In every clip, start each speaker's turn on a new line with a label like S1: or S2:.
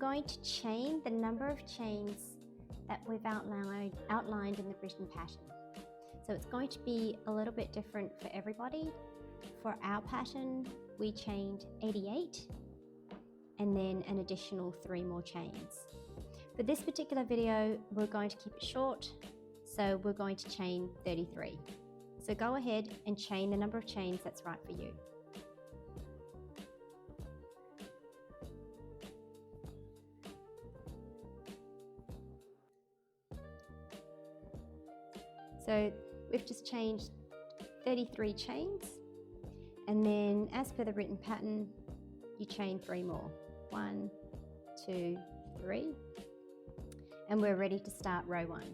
S1: going to chain the number of chains that we've outlined in the written pattern. So it's going to be a little bit different for everybody. For our pattern, we chained 88 and then an additional 3 more chains. For this particular video, we're going to keep it short, so we're going to chain 33. So go ahead and chain the number of chains that's right for you. So we've just changed 33 chains, and then as per the written pattern, you chain 3 more. 1, 2, 3, and we're ready to start row 1.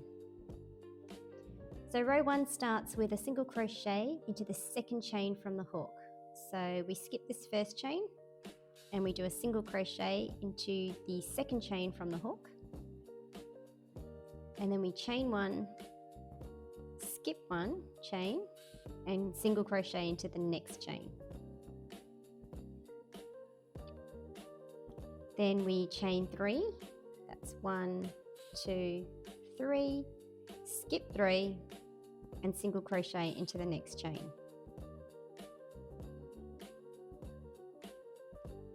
S1: So row 1 starts with a single crochet into the second chain from the hook. So we skip this first chain and we do a single crochet into the second chain from the hook, and then we chain 1, skip 1 chain and single crochet into the next chain. Then we chain 3, that's 1, 2, 3, skip 3 and single crochet into the next chain.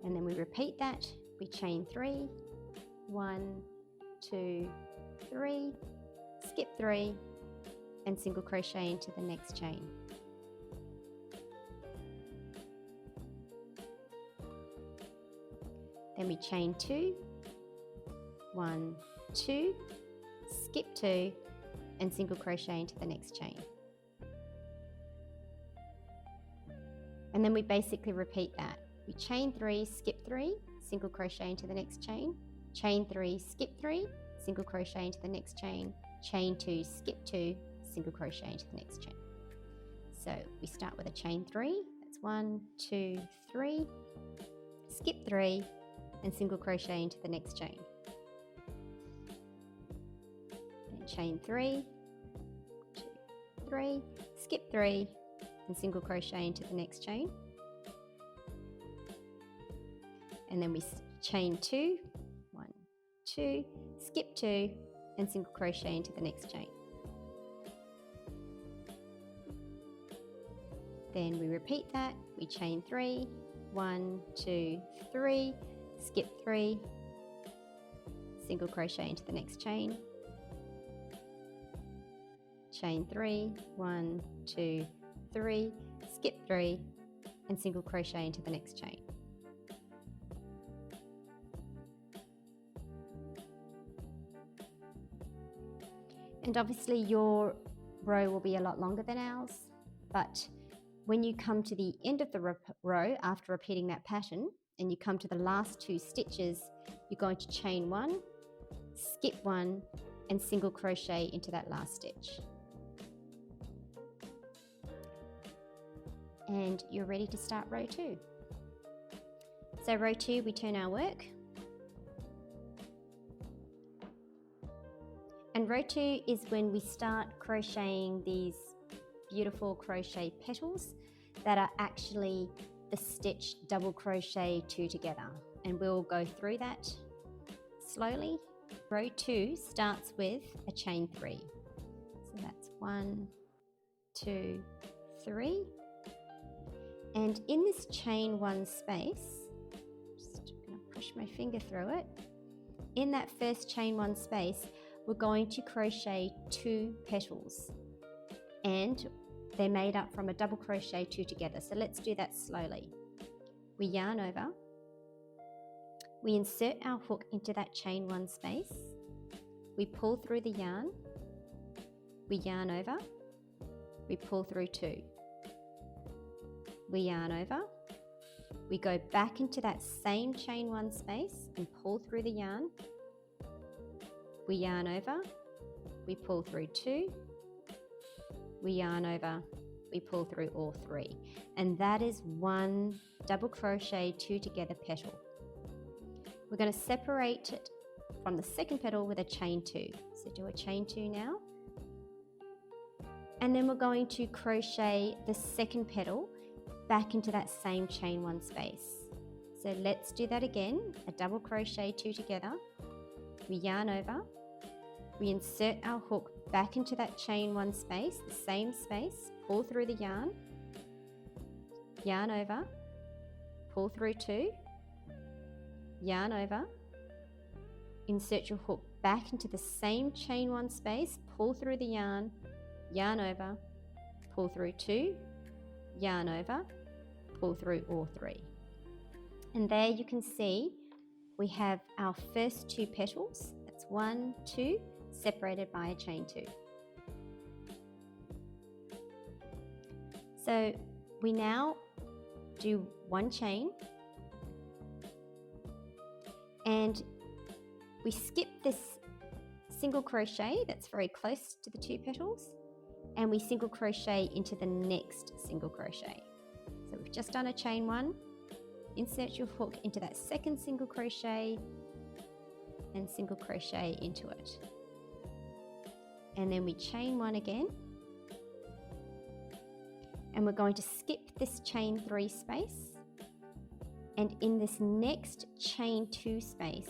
S1: And then we repeat that. We chain 3, 1, 2, 3, skip 3 and single crochet into the next chain. Then we chain 2, 1, 2, skip 2 and single crochet into the next chain. And then we basically repeat that. We chain 3, skip 3, single crochet into the next chain, chain 3, skip 3, single crochet into the next chain, chain 2, skip 2, single crochet into the next chain. So we start with a chain 3, that's 1, 2, 3, skip 3 and single crochet into the next chain. And chain 3, 2, 3, skip 3 and single crochet into the next chain. And then we chain 2, 1, 2, skip 2 and single crochet into the next chain. Then we repeat that. We chain 3, 1, 2, 3, skip 3, single crochet into the next chain, chain 3, 1, 2, 3, skip 3 and single crochet into the next chain. And obviously your row will be a lot longer than ours, but when you come to the end of the row after repeating that pattern and you come to the last 2 stitches, you're going to chain 1, skip 1 and single crochet into that last stitch. And you're ready to start row 2. So row 2, we turn our work. And row 2 is when we start crocheting these beautiful crochet petals that are actually the stitched double crochet 2 together, and we'll go through that slowly. Row 2 starts with a chain 3, so that's 1, 2, 3, and in this chain 1 space, just going to push my finger through it, in that first chain 1 space we're going to crochet 2 petals, and they're made up from a double crochet 2 together. So let's do that slowly. We yarn over, we insert our hook into that chain 1 space, we pull through the yarn, we yarn over, we pull through 2, we yarn over, we go back into that same chain 1 space and pull through the yarn, we yarn over, we pull through 2, we yarn over, we pull through all 3, and that is 1 double crochet 2 together petal. We're going to separate it from the second petal with a chain 2. So do a chain 2 now, and then we're going to crochet the second petal back into that same chain 1 space. So let's do that again. A double crochet 2 together. We yarn over. We insert our hook back into that chain 1 space, the same space, pull through the yarn over, pull through 2, yarn over, insert your hook back into the same chain 1 space, pull through the yarn over, pull through 2, yarn over, pull through all 3. And there you can see we have our first 2 petals. That's 1, 2, separated by a chain 2. So we now do 1 chain, and we skip this single crochet that's very close to the 2 petals, and we single crochet into the next single crochet. So we've just done a chain 1, insert your hook into that second single crochet and single crochet into it. And then we chain 1 again, and we're going to skip this chain 3 space, and in this next chain 2 space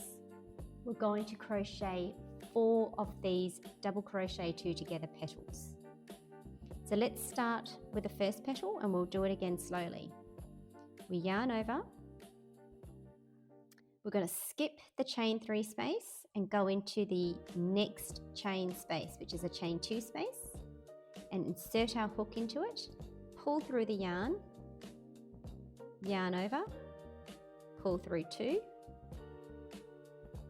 S1: we're going to crochet 4 of these double crochet 2 together petals. So let's start with the first petal, and we'll do it again slowly. We yarn over, we're going to skip the chain 3 space and go into the next chain space, which is a chain 2 space, and insert our hook into it, pull through the yarn over, pull through 2,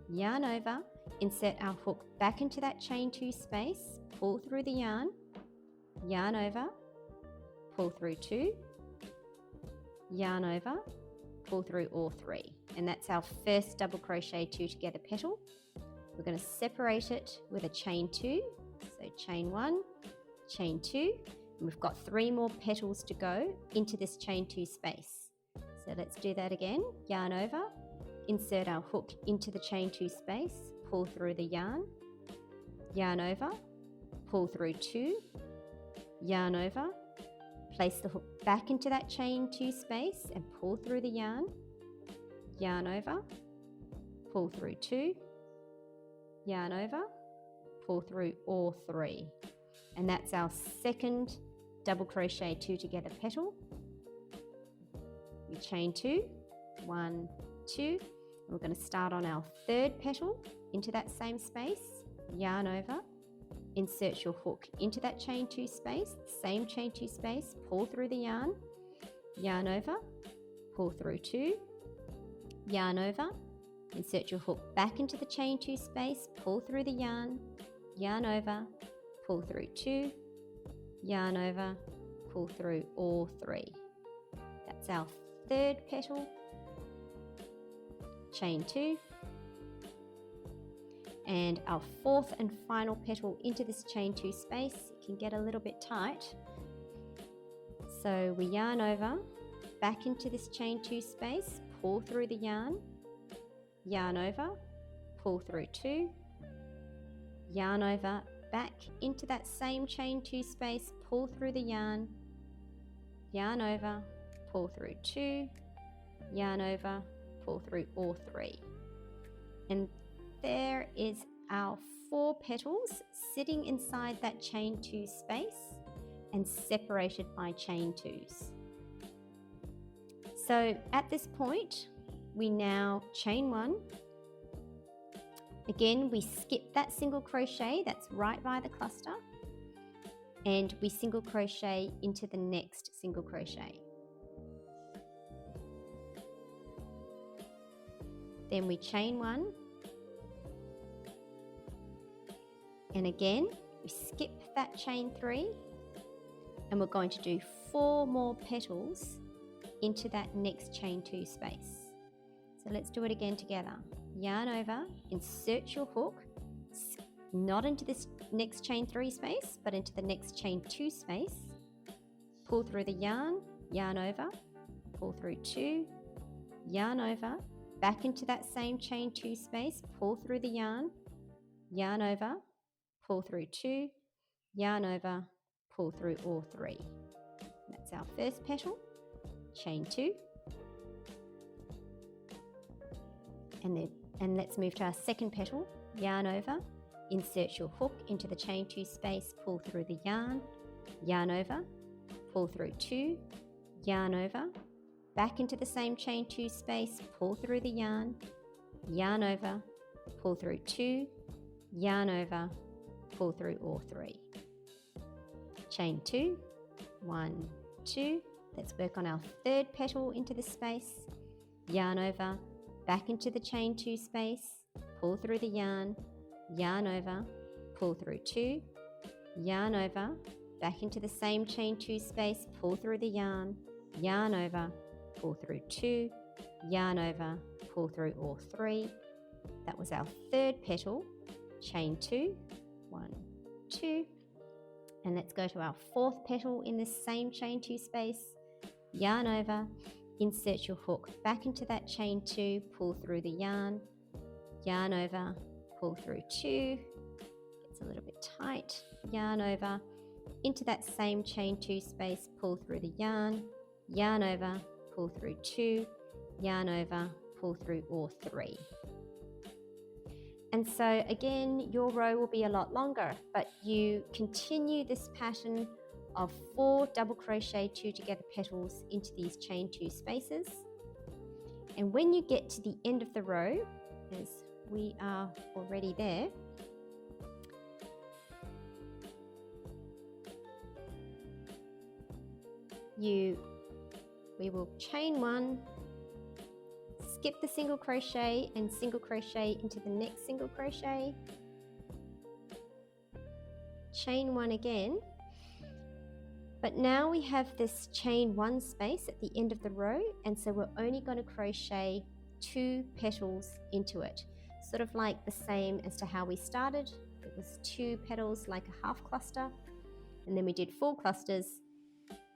S1: yarn over, insert our hook back into that chain 2 space, pull through the yarn over, pull through 2, yarn over, pull through all 3. And that's our first double crochet 2 together petal. We're going to separate it with a chain 2, so chain 1, chain 2, and we've got 3 more petals to go into this chain 2 space. So let's do that again. Yarn over, insert our hook into the chain 2 space, pull through the yarn over, pull through 2, yarn over, place the hook back into that chain 2 space and pull through the yarn over, pull through 2, yarn over, pull through all 3. And that's our second double crochet 2 together petal. We chain 2, 1, 2, and we're going to start on our third petal into that same space, yarn over, insert your hook into that chain 2 space, same chain 2 space, pull through the yarn over, pull through 2, yarn over, insert your hook back into the chain 2 space, pull through the yarn over, pull through 2, yarn over, pull through all 3. That's our third petal, chain 2, and our fourth and final petal into this chain 2 space. It can get a little bit tight, so we yarn over, back into this chain 2 space, pull through the yarn over, pull through 2, yarn over, back into that same chain 2 space, pull through the yarn over, pull through 2, yarn over, pull through all 3. And there is our 4 petals sitting inside that chain 2 space and separated by chain 2s. So at this point, we now chain 1. Again, we skip that single crochet that's right by the cluster, and we single crochet into the next single crochet. Then we chain 1, and again we skip that chain 3, and we're going to do 4 more petals into that next chain 2 space. So let's do it again together. Yarn over, insert your hook, not into this next chain 3 space, but into the next chain 2 space, pull through the yarn over, pull through 2, yarn over, back into that same chain 2 space, pull through the yarn over, pull through 2, yarn over, pull through all 3. That's our first petal, chain 2, and let's move to our second petal. Yarn over, insert your hook into the chain 2 space, pull through the yarn over, pull through 2, yarn over, back into the same chain 2 space, pull through the yarn over, pull through 2, yarn over, pull through all 3. Chain 2, 1, 2. Let's work on our third petal into the space, yarn over, back into the chain 2 space, pull through the yarn over, pull through 2, yarn over, back into the same chain 2 space, pull through the yarn over, pull through 2, yarn over, pull through all 3. That was our third petal. Chain 2, 1, 2. And let's go to our fourth petal in this same chain 2 space, yarn over, insert your hook back into that chain 2, pull through the yarn over, pull through 2, gets a little bit tight, yarn over, into that same chain 2 space, pull through the yarn over, pull through 2, yarn over, pull through all 3. And so again, your row will be a lot longer, but you continue this pattern of 4 double crochet 2 together petals into these chain 2 spaces. And when you get to the end of the row, as we are already there, we will chain 1, skip the single crochet and single crochet into the next single crochet, chain 1 again, but now we have this chain 1 space at the end of the row, and so we're only going to crochet 2 petals into it, sort of like the same as to how we started. It was 2 petals like a half cluster, and then we did 4 clusters.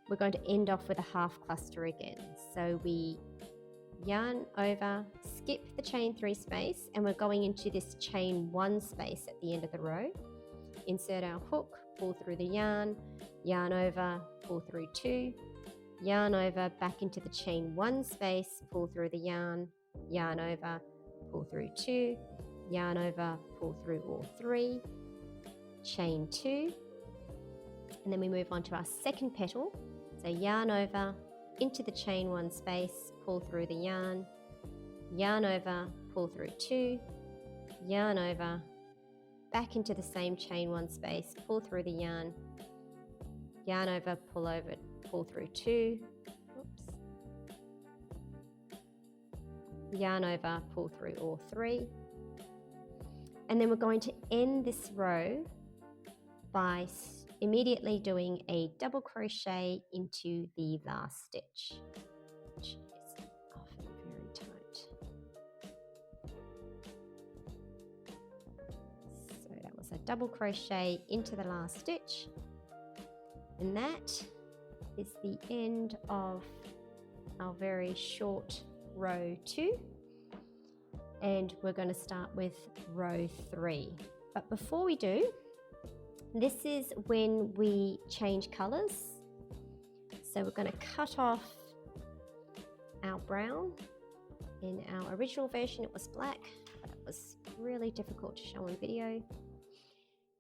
S1: We're going to end off with a half cluster again. So we yarn over, skip the chain 3 space, and we're going into this chain 1 space at the end of the row. Insert our hook, pull through the yarn over, pull through 2, yarn over, back into the chain 1 space, pull through the yarn over, pull through 2, yarn over, pull through all 3, chain 2, and then we move on to our second petal. So yarn over, into the chain 1 space, pull through the yarn over, pull through 2, yarn over, back into the same chain 1 space, pull through the yarn over, pull over, pull through 2, yarn over, pull through all 3, and then we're going to end this row by immediately doing a double crochet into the last stitch, which is often very tight. So that was a double crochet into the last stitch, and that is the end of our very short row 2, and we're going to start with row 3. But before we do, this is when we change colors. So we're going to cut off our brown. In our original version it was black, but it was really difficult to show on video.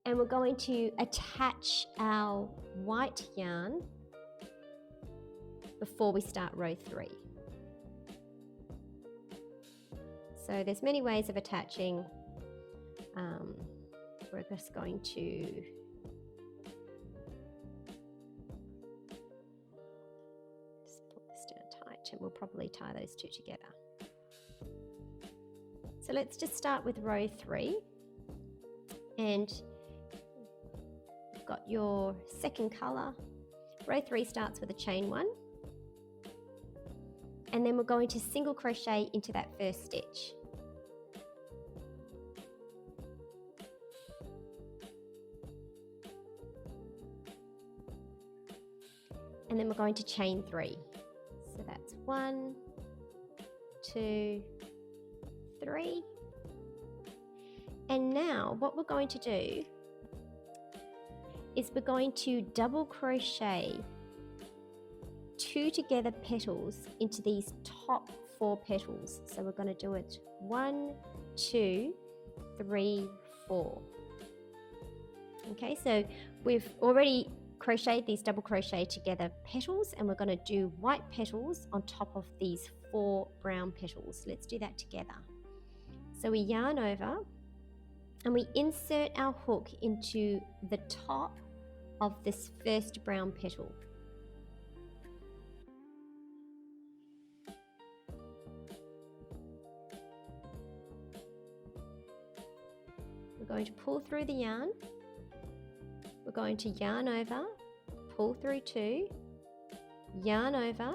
S1: And we're going to attach our white yarn before we start row 3. So there's many ways of attaching. We're just going to and we'll probably tie those 2 together. So let's just start with row 3, and you've got your second color. Row 3 starts with a chain 1, and then we're going to single crochet into that first stitch. And then we're going to chain 3. So that's 1, 2, 3. And now what we're going to do is we're going to double crochet 2 together petals into these top 4 petals. So we're going to do it 1, 2, 3, 4. Okay, so we've already crocheted these double crochet together petals, and we're going to do white petals on top of these 4 brown petals. Let's do that together. So we yarn over and we insert our hook into the top of this first brown petal. We're going to pull through the yarn. We're going to yarn over, pull through 2, yarn over,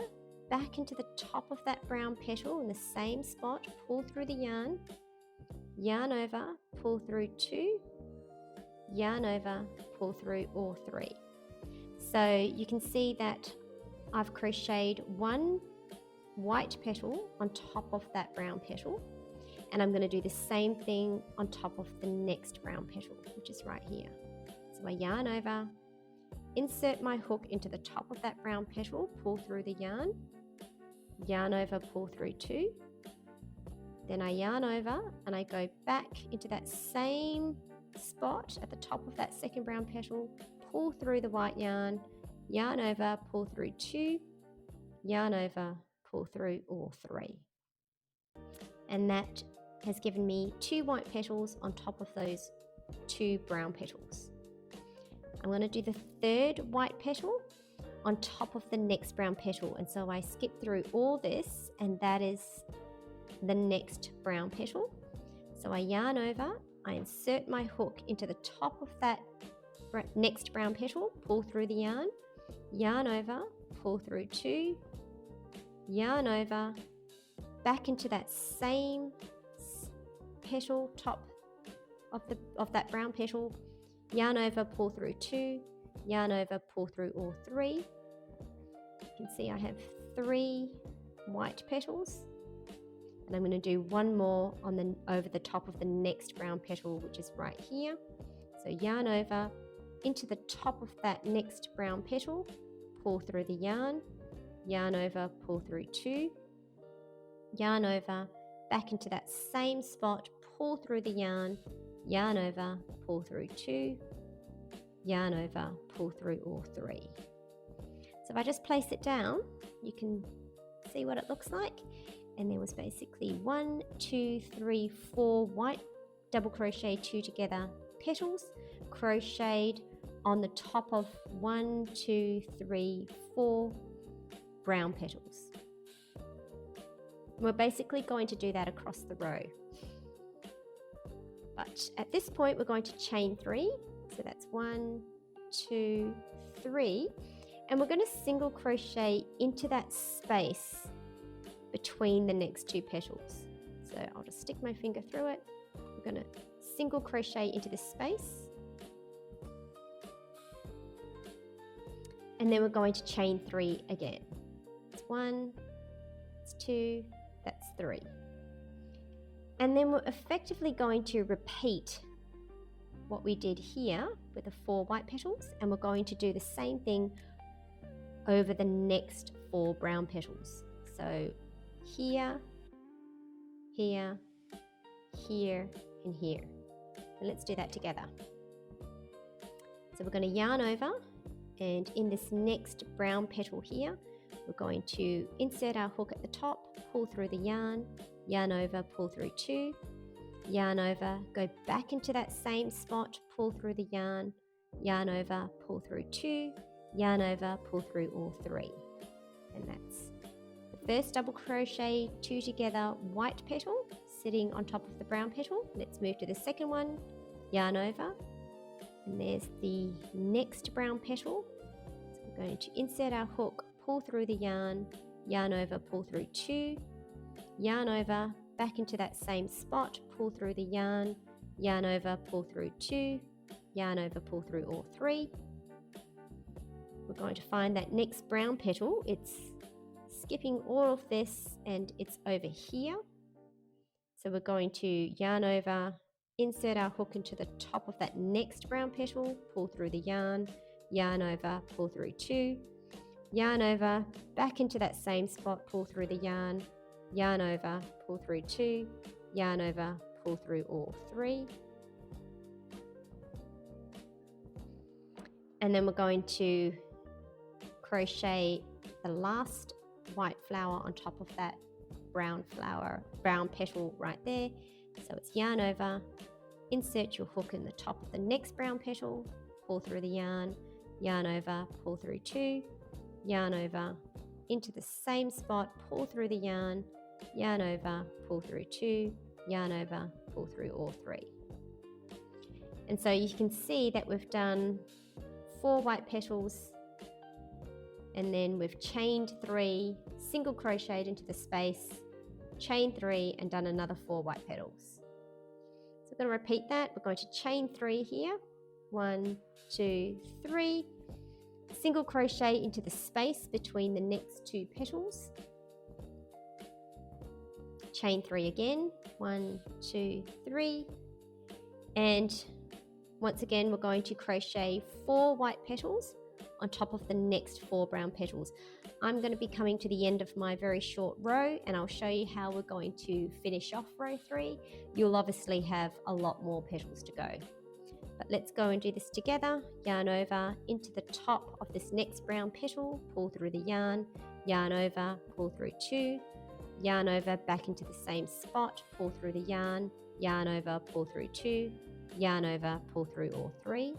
S1: back into the top of that brown petal in the same spot, pull through the yarn over, pull through 2, yarn over, pull through all 3. So you can see that I've crocheted 1 white petal on top of that brown petal, and I'm going to do the same thing on top of the next brown petal, which is right here. So I yarn over, insert my hook into the top of that brown petal, pull through the yarn over, pull through 2, then I yarn over and I go back into that same spot at the top of that second brown petal, pull through the white yarn over, pull through 2, yarn over, pull through all 3. And that has given me 2 white petals on top of those 2 brown petals. I'm going to do the 3rd white petal on top of the next brown petal, and so I skip through all this, and that is the next brown petal. So I yarn over, I insert my hook into the top of that next brown petal, pull through the yarn over, pull through 2, yarn over, back into that same petal, top of that brown petal, yarn over, pull through 2, yarn over, pull through all 3. You can see I have 3 white petals, and I'm going to do 1 more over the top of the next brown petal, which is right here. So yarn over into the top of that next brown petal, pull through the yarn over, pull through 2, yarn over, back into that same spot, pull through the yarn over, pull through 2, yarn over, pull through all 3. So if I just place it down, you can see what it looks like. And there was basically 1, 2, 3, 4 white double crochet 2 together petals crocheted on the top of 1, 2, 3, 4 brown petals. We're basically going to do that across the row. But at this point, we're going to chain 3. So that's 1, 2, 3. And we're going to single crochet into that space between the next 2 petals. So I'll just stick my finger through it. We're going to single crochet into this space. And then we're going to chain 3 again. It's 1, it's 2, that's 3. And then we're effectively going to repeat what we did here with the 4 white petals, and we're going to do the same thing over the next 4 brown petals. So here, here, here, and here. And let's do that together. So we're going to yarn over, and in this next brown petal here, we're going to insert our hook at the top, pull through the yarn over, pull through 2, yarn over, go back into that same spot, pull through the yarn over, pull through 2, yarn over, pull through all 3. And that's the first double crochet 2 together white petal sitting on top of the brown petal. Let's move to the second one, yarn over, and there's the next brown petal. So we're going to insert our hook, pull through the yarn over, pull through 2, yarn over, back into that same spot, pull through the yarn over, pull through 2, yarn over, pull through all 3. We're going to find that next brown petal. It's skipping all of this and it's over here. So we're going to yarn over, insert our hook into the top of that next brown petal, pull through the yarn over, pull through 2, yarn over, back into that same spot, pull through the yarn yarn over, pull through 2, yarn over, pull through all 3. And then we're going to crochet the last white flower on top of that brown petal right there. So it's yarn over, insert your hook in the top of the next brown petal, pull through the yarn, yarn over, pull through 2, yarn over, into the same spot, pull through the yarn over, pull through 2, yarn over, pull through all 3. And so you can see that we've done 4 white petals, and then we've chained 3, single crocheted into the space, chain 3, and done another 4 white petals. So we're going to repeat that. We're going to chain 3 here, 1, 2, 3, single crochet into the space between the next 2 petals, chain 3 again, 1, 2, 3, and once again we're going to crochet 4 white petals on top of the next 4 brown petals. I'm going to be coming to the end of my very short row, and I'll show you how we're going to finish off row 3. You'll obviously have a lot more petals to go. But let's go and do this together. Yarn over into the top of this next brown petal, pull through the yarn over, pull through 2, yarn over, back into the same spot, pull through the yarn over, pull through 2, yarn over, pull through all 3,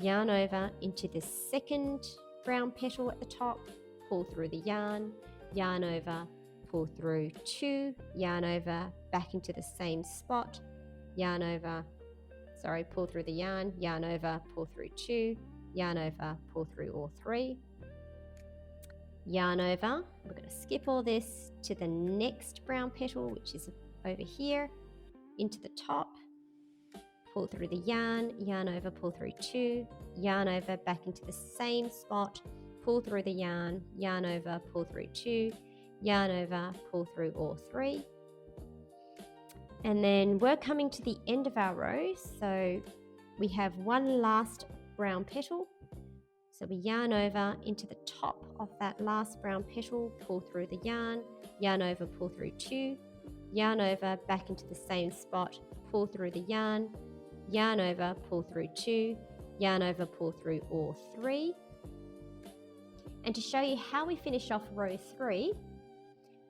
S1: yarn over into the second brown petal at the top, pull through the yarn over, pull through 2, yarn over, back into the same spot, pull through the yarn over, pull through 2, yarn over, pull through all 3, yarn over. We're going to skip all this to the next brown petal, which is over here, into the top, pull through the yarn over, pull through 2, yarn over, back into the same spot, pull through the yarn over, pull through 2, yarn over, pull through all 3. And then we're coming to the end of our row, so we have one last brown petal. So we yarn over into the top of that last brown petal, pull through the yarn over, pull through 2, yarn over, back into the same spot, pull through the yarn over, pull through 2, yarn over, pull through all 3. And to show you how we finish off row 3,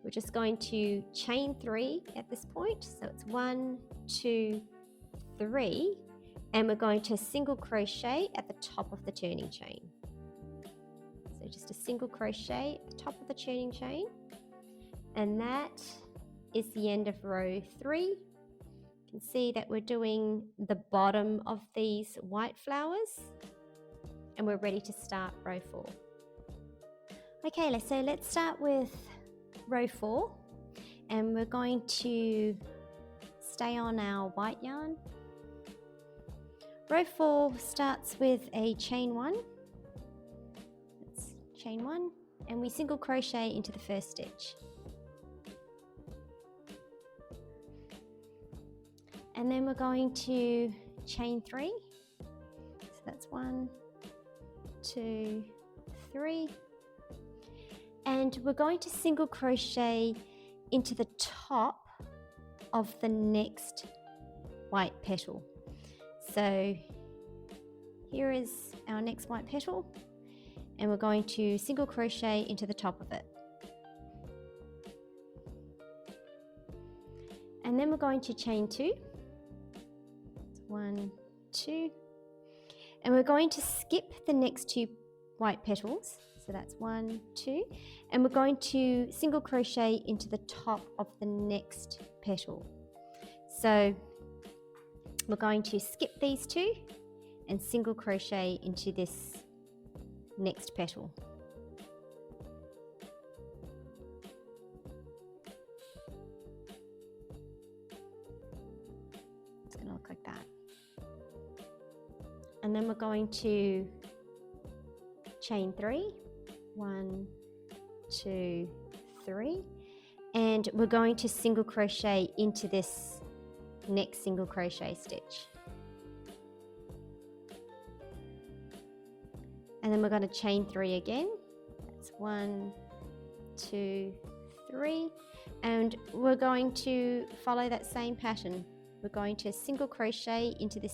S1: we're just going to chain 3 at this point. So it's 1, 2, 3, and we're going to single crochet at the top of the turning chain. So just a single crochet at the top of the turning chain, and that is the end of row 3. You can see that we're doing the bottom of these white flowers, and we're ready to start row 4. Okay, so let's start with row 4, and we're going to stay on our white yarn. Row 4 starts with a chain 1. Let's chain 1, and we single crochet into the first stitch. And then we're going to chain 3. So that's 1, 2, 3. And we're going to single crochet into the top of the next white petal. So here is our next white petal, and we're going to single crochet into the top of it. And then we're going to chain 2. 1, 2. And we're going to skip the next 2 white petals. So that's 1, 2, and we're going to single crochet into the top of the next petal. So we're going to skip these 2 and single crochet into this next petal. It's going to look like that. And then we're going to chain 3. 1, 2, 3, and we're going to single crochet into this next single crochet stitch, and then we're going to chain 3 again. That's 1, 2, 3, and we're going to follow that same pattern. We're going to single crochet into the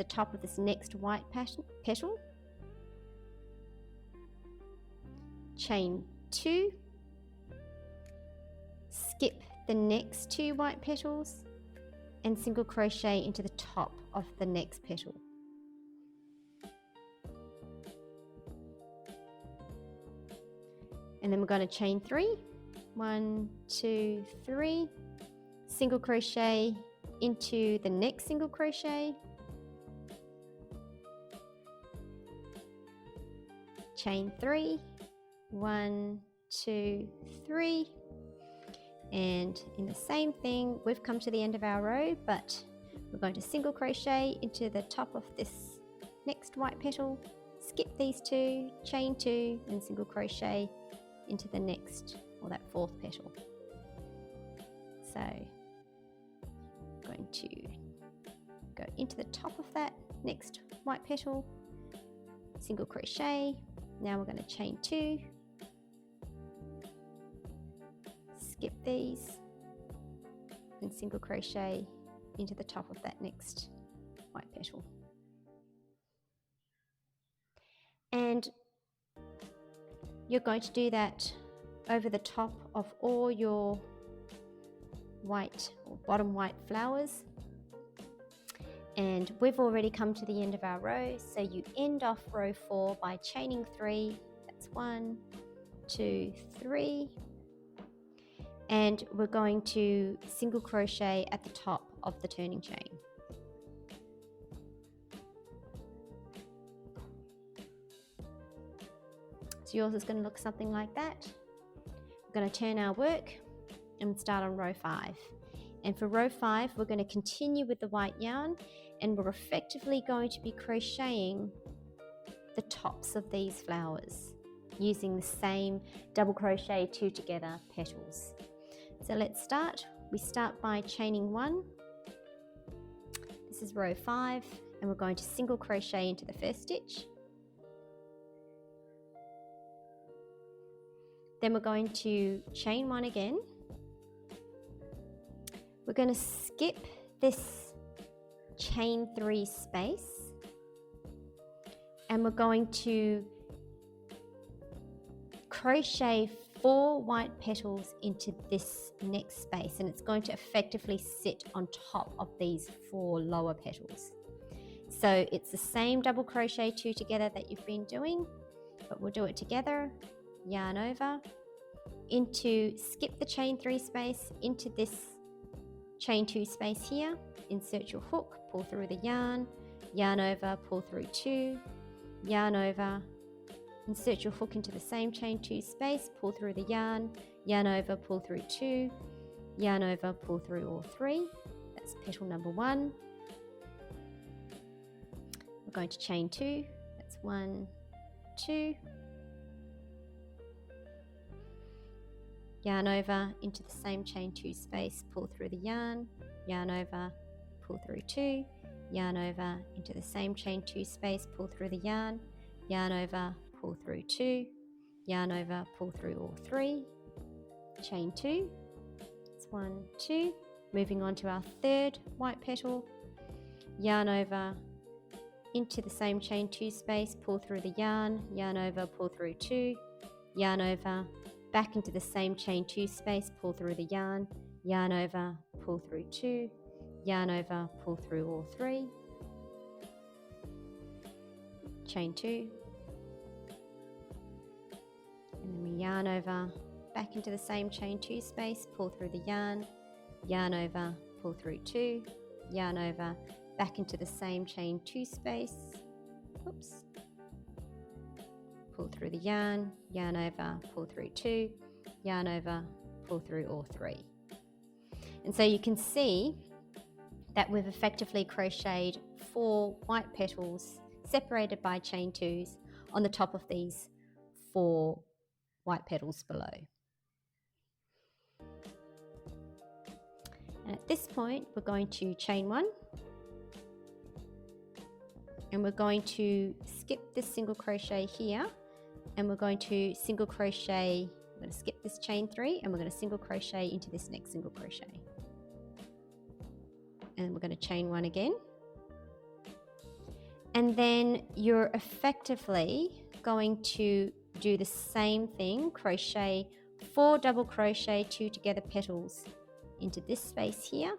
S1: top of this next white petal, chain 2, skip the next 2 white petals, and single crochet into the top of the next petal. And then we're going to chain 3, 1, 2, 3, single crochet into the next single crochet, chain 3, 1, 2, 3, and in the same thing, we've come to the end of our row, but we're going to single crochet into the top of this next white petal, skip these 2, chain 2, and single crochet into the next, or that 4th petal. So I'm going to go into the top of that next white petal, single crochet. Now we're going to chain 2, skip these, and single crochet into the top of that next white petal. And you're going to do that over the top of all your white or bottom white flowers. And we've already come to the end of our row, so you end off row 4 by chaining 3. That's 1, 2, 3. And we're going to single crochet at the top of the turning chain. So yours is going to look something like that. We're going to turn our work and start on row 5. And for row 5, we're going to continue with the white yarn, and we're effectively going to be crocheting the tops of these flowers using the same double crochet 2 together petals. So let's start. We start by chaining 1. This is row 5, and we're going to single crochet into the first stitch. Then we're going to chain 1 again. We're going to skip this chain 3 space, and we're going to crochet 4 white petals into this next space, and it's going to effectively sit on top of these 4 lower petals. So it's the same double crochet 2 together that you've been doing, but we'll do it together. Yarn over, into, skip the chain 3 space into this chain 2 space here, insert your hook, pull through the yarn over, pull through 2, yarn over, insert your hook into the same chain 2 space, pull through the yarn over, pull through 2, yarn over, pull through all 3. That's petal number 1. We're going to chain 2. That's 1, 2. Yarn over into the same chain 2 space, pull through the yarn over, pull through 2, yarn over into the same chain 2 space, pull through the yarn over, pull through 2, yarn over, pull through all 3, chain 2. It's 1, 2. Moving on to our 3rd white petal, yarn over into the same chain 2 space, pull through the yarn over, pull through 2, yarn over, back into the same chain 2 space, pull through the yarn over, pull through 2, yarn over, pull through all 3, chain 2, and then we yarn over, back into the same chain 2 space, pull through the yarn over, pull through 2, yarn over, back into the same chain 2 space, oops, pull through the yarn over, pull through 2, yarn over, pull through all 3. And so you can see that we've effectively crocheted 4 white petals separated by chain 2s on the top of these 4 white petals below. And at this point, we're going to chain 1, and we're going to skip this single crochet here, and we're going to single crochet going to skip this chain 3 and we're going to single crochet into this next single crochet. And we're going to chain 1 again. And then you're effectively going to do the same thing, crochet 4 double crochet 2 together petals into this space here.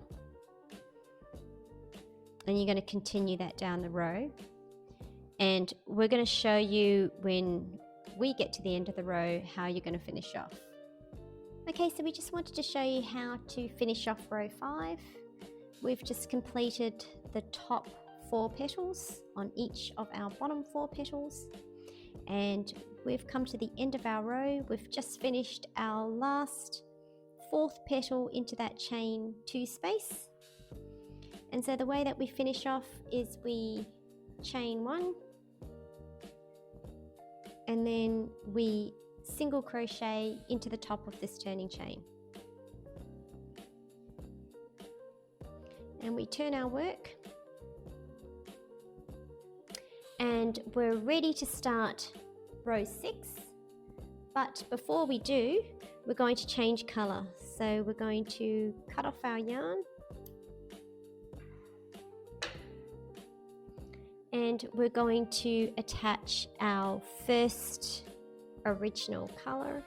S1: And you're going to continue that down the row. And we're going to show you when we get to the end of the row how you're going to finish off. Okay, so we just wanted to show you how to finish off row 5. We've just completed the top 4 petals on each of our bottom 4 petals, and we've come to the end of our row. We've just finished our last 4th petal into that chain 2 space. And so the way that we finish off is we chain 1 and then we single crochet into the top of this turning chain. And we turn our work and we're ready to start row 6. But before we do, we're going to change colour. So we're going to cut off our yarn and we're going to attach our first original colour.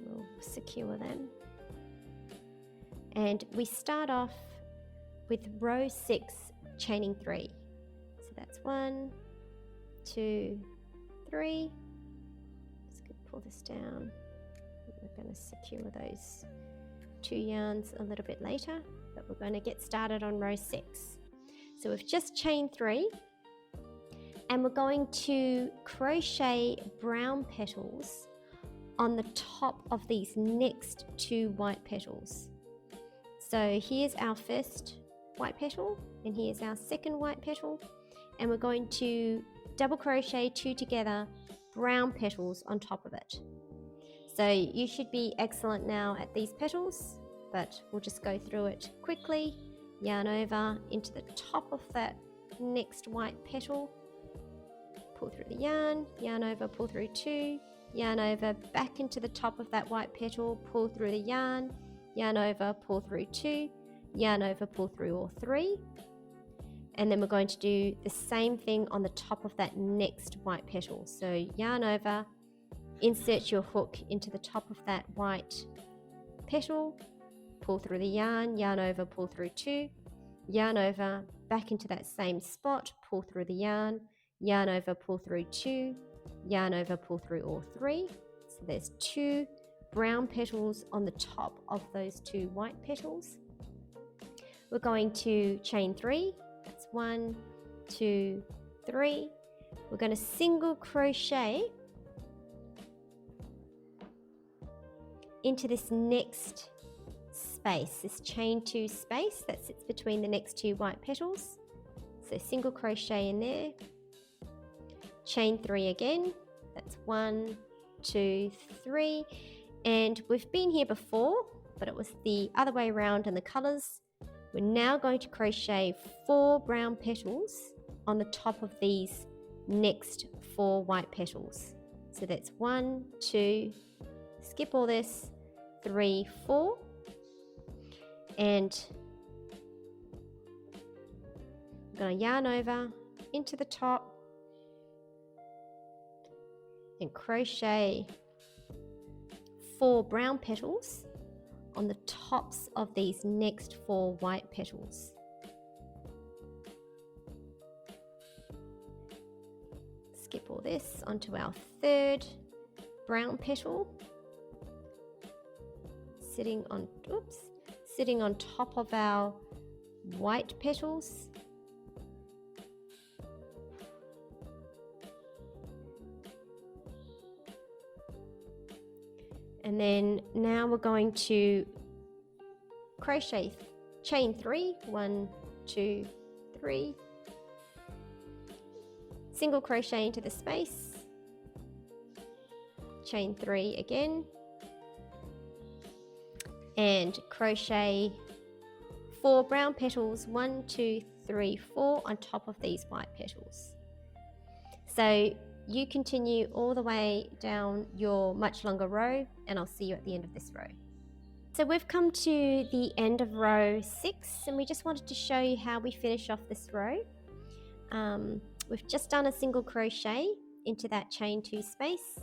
S1: We'll secure them. And we start off with row 6 chaining 3. So that's 1, 2, 3. Just going to pull this down. We're going to secure those 2 yarns a little bit later, but we're going to get started on row 6. So we've just chained 3 and we're going to crochet brown petals on the top of these next 2 white petals. So here's our first white petal and here's our second white petal, and we're going to double crochet 2 together brown petals on top of it. So you should be excellent now at these petals, but we'll just go through it quickly. Yarn over into the top of that next white petal, pull through the yarn, yarn over, pull through 2, yarn over, back into the top of that white petal, pull through the yarn over, pull through 2, yarn over, pull through all 3, and then we're going to do the same thing on the top of that next white petal. So yarn over, insert your hook into the top of that white petal, pull through the yarn over, pull through 2, yarn over, back into that same spot, pull through the yarn over, pull through 2, yarn over, pull through all 3. So there's 2 brown petals on the top of those 2 white petals. We're going to chain 3. That's 1, 2, 3. We're going to single crochet into this next space, this chain 2 space that sits between the next 2 white petals. So single crochet in there, chain 3 again. That's 1, 2, 3. And we've been here before, but it was the other way around in the colors. We're now going to crochet 4 brown petals on the top of these next 4 white petals. So that's 1, 2, skip all this, 3, 4, and I'm going to yarn over into the top and crochet 4 brown petals on the tops of these next 4 white petals. Skip all this onto our 3rd brown petal, sitting on top of our white petals. And then now we're going to crochet, chain 3, 1, 2, 3, single crochet into the space, chain 3 again, and crochet 4 brown petals, 1, 2, 3, 4 on top of these white petals. So you continue all the way down your much longer row, and I'll see you at the end of this row. So we've come to the end of row 6, and we just wanted to show you how we finish off this row. We've just done a single crochet into that chain 2 space,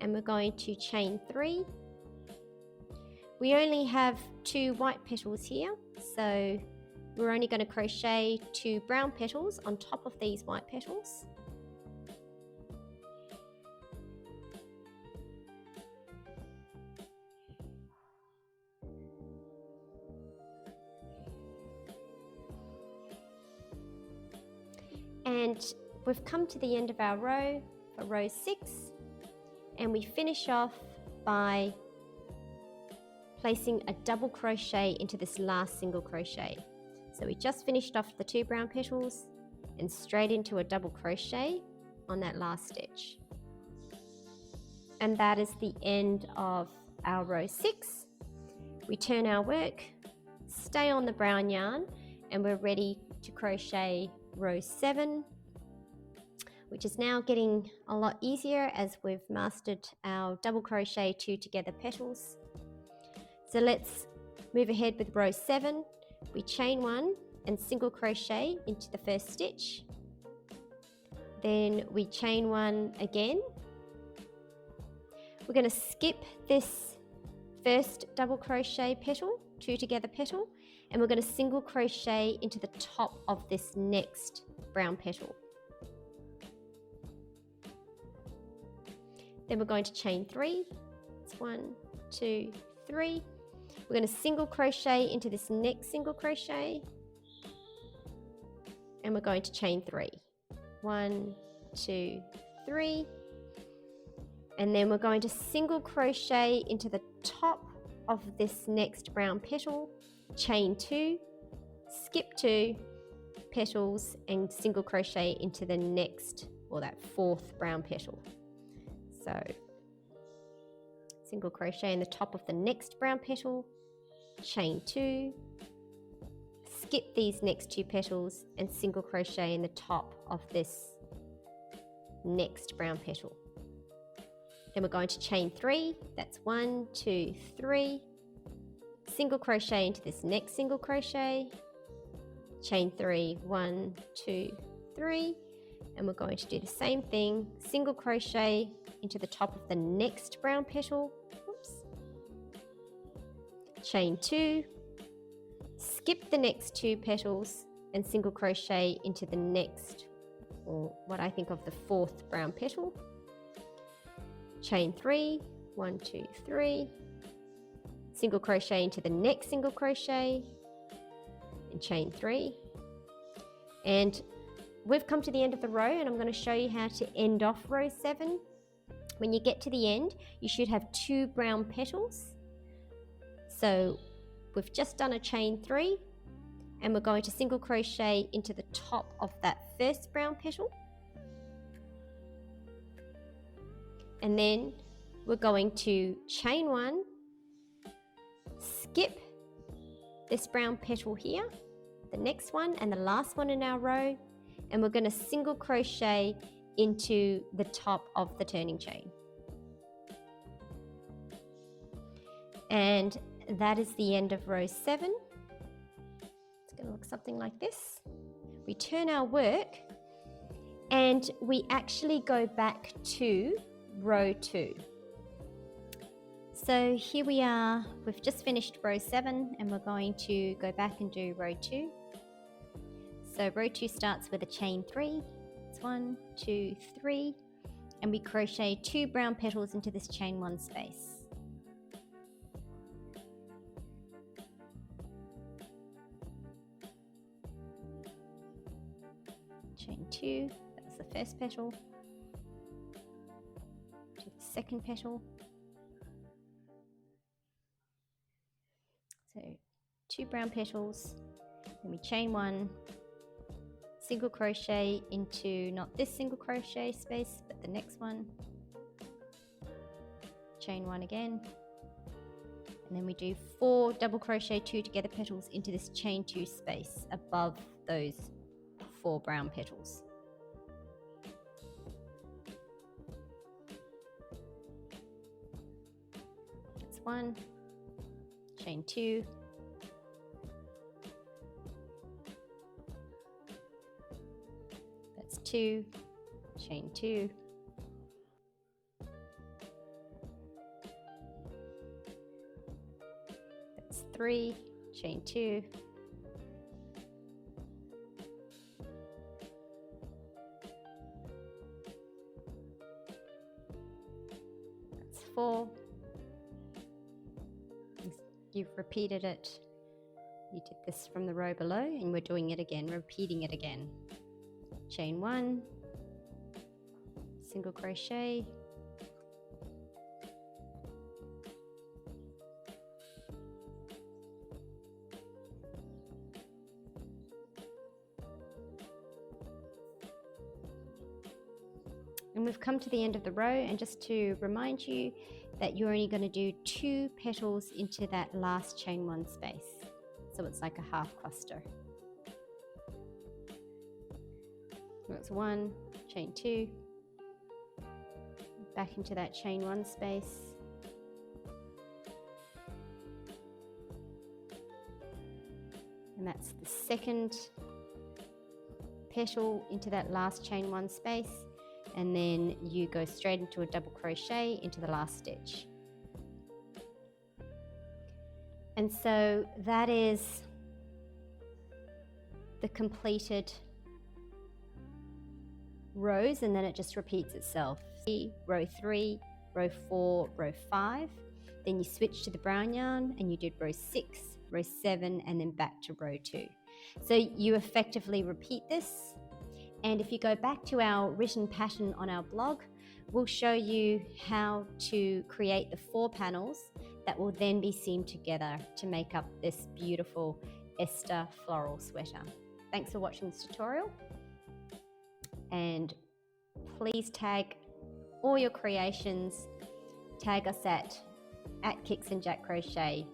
S1: and we're going to chain 3. We only have 2 white petals here, so we're only going to crochet 2 brown petals on top of these white petals. And we've come to the end of our row for row 6, and we finish off by placing a double crochet into this last single crochet. So we just finished off the 2 brown petals and straight into a double crochet on that last stitch. And that is the end of our row 6. We turn our work, stay on the brown yarn, and we're ready to crochet row 7, which is now getting a lot easier as we've mastered our double crochet 2 together petals. So let's move ahead with row 7. We chain 1 and single crochet into the first stitch. Then we chain 1 again. We're going to skip this first double crochet petal, 2 together petal, and we're going to single crochet into the top of this next brown petal. Then we're going to chain 3. It's 1, 2, 3. We're going to single crochet into this next single crochet, and we're going to chain 3. 1, 2, 3. And then we're going to single crochet into the top of this next brown petal, chain 2, skip 2 petals, and single crochet into the next, or that 4th brown petal. So single crochet in the top of the next brown petal, chain 2, skip these next 2 petals, and single crochet in the top of this next brown petal. Then we're going to chain 3. That's 1, 2, 3. Single crochet into this next single crochet, chain 3, 1, 2, 3, and we're going to do the same thing, single crochet into the top of the next brown petal, chain 2, skip the next 2 petals, and single crochet into the next, or what I think of the 4th brown petal, chain 3, 1, 2, 3, single crochet into the next single crochet, and chain 3. And we've come to the end of the row, and I'm going to show you how to end off row 7. When you get to the end, you should have 2 brown petals. So we've just done a chain 3, and we're going to single crochet into the top of that first brown petal. And then we're going to chain 1, skip this brown petal here, the next one and the last one in our row, and we're going to single crochet into the top of the turning chain. And that is the end of row 7. It's going to look something like this. We turn our work and we actually go back to row 2. So here we are, we've just finished row 7 and we're going to go back and do row 2. So row 2 starts with a chain 3. It's 1, 2, 3, and we crochet 2 brown petals into this chain 1 space. Chain 2, that was the first petal, to the second petal. So 2 brown petals, then we chain 1, single crochet into not this single crochet space but the next one, chain 1 again, And then we do 4 double crochet 2 together petals into this chain 2 space above those 4 brown petals. That's 1, chain 2, that's 2, chain 2, that's 3, chain 2, that's 4. You've repeated it. You did this from the row below, and we're doing it again, repeating it again. Chain 1, single crochet, and we've come to the end of the row, and just to remind you that you're only going to do 2 petals into that last chain 1 space, so it's like a half cluster. That's 1, chain 2, back into that chain 1 space, and that's the second petal into that last chain 1 space, and then you go straight into a double crochet into the last stitch. And so that is the completed rows, and then it just repeats itself. Row 3, row 4, row 5, then you switch to the brown yarn and you did row 6, row 7, and then back to row 2. So you effectively repeat this, and if you go back to our written pattern on our blog, we'll show you how to create the 4 panels that will then be seamed together to make up this beautiful Esther floral sweater. Thanks for watching this tutorial, and please tag all your creations. Tag us at Kicks and Jack Crochet